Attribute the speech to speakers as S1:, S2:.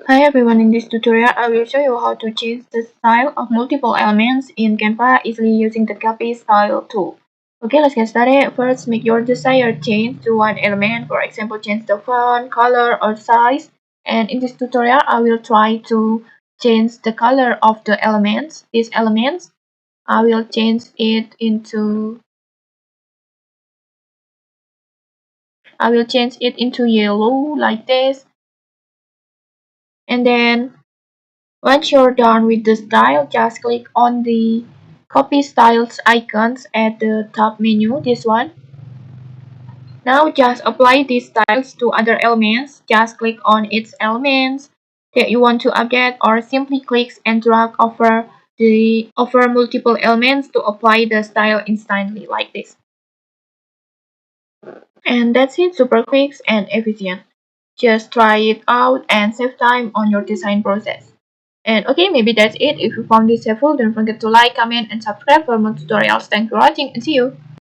S1: Hi everyone, in this tutorial I will show you how to change the style of multiple elements in Canva easily using the copy style tool. Okay, let's get started. First, make your desired change to one element. For example, change the font, color, or size. And in this tutorial, I will try to change the color of the elements. These elements, I will change it into yellow like this. And then once you're done with the style, just click on the copy styles icons at the top menu, this one. Now just apply these styles to other elements. Just click on its elements that you want to update or simply click and drag over multiple elements to apply the style instantly like this. And that's it, super quick and efficient. Just try it out and save time on your design process. And okay, maybe that's it. If you found this helpful, don't forget to like, comment, and subscribe for more tutorials. Thanks for watching and see you.